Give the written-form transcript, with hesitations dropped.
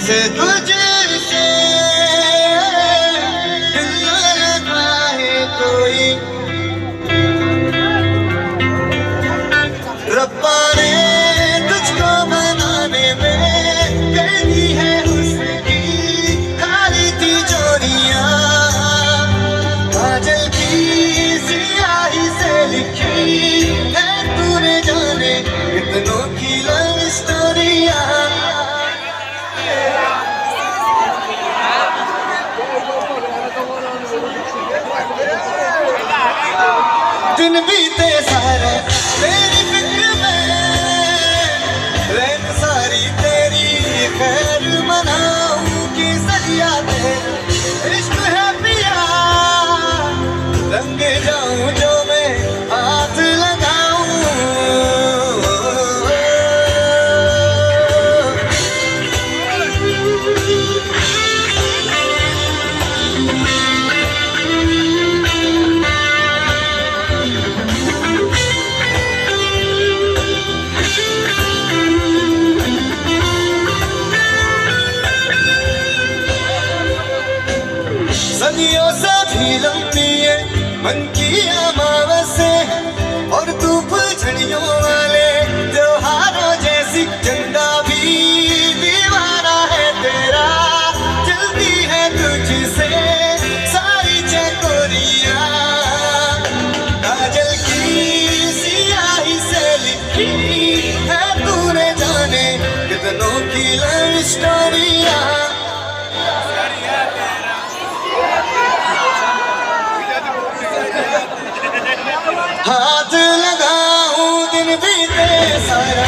से तुझसे दिल न लगा है कोई, रब्बा ने तुझको बनाने में कर दी है उसकी खाली तिजोरियां, काजल की सियाही से लिखी है तूने जाने कितनों की लव स्टोरियां। दिन बीते सारा तेरी फिक्र में, रैन सारी तेरी खैर मनाऊं की सदिया तेरा इश्क है पिया, रंग जाऊं जो मैं हाथ लगाऊं। सदियों से भी लंबी है मन की अमावस्या, और धूप झड़ियों वाले त्योहारों जैसी चंदा भी दीवाना है तेरा, जल्दी है तुझसे सारी चकोरियां, काजल की सियाही से लिखी है तूने जाने कितनों की लव स्टोरियां। हाथ लगाऊं दिन बीते सारा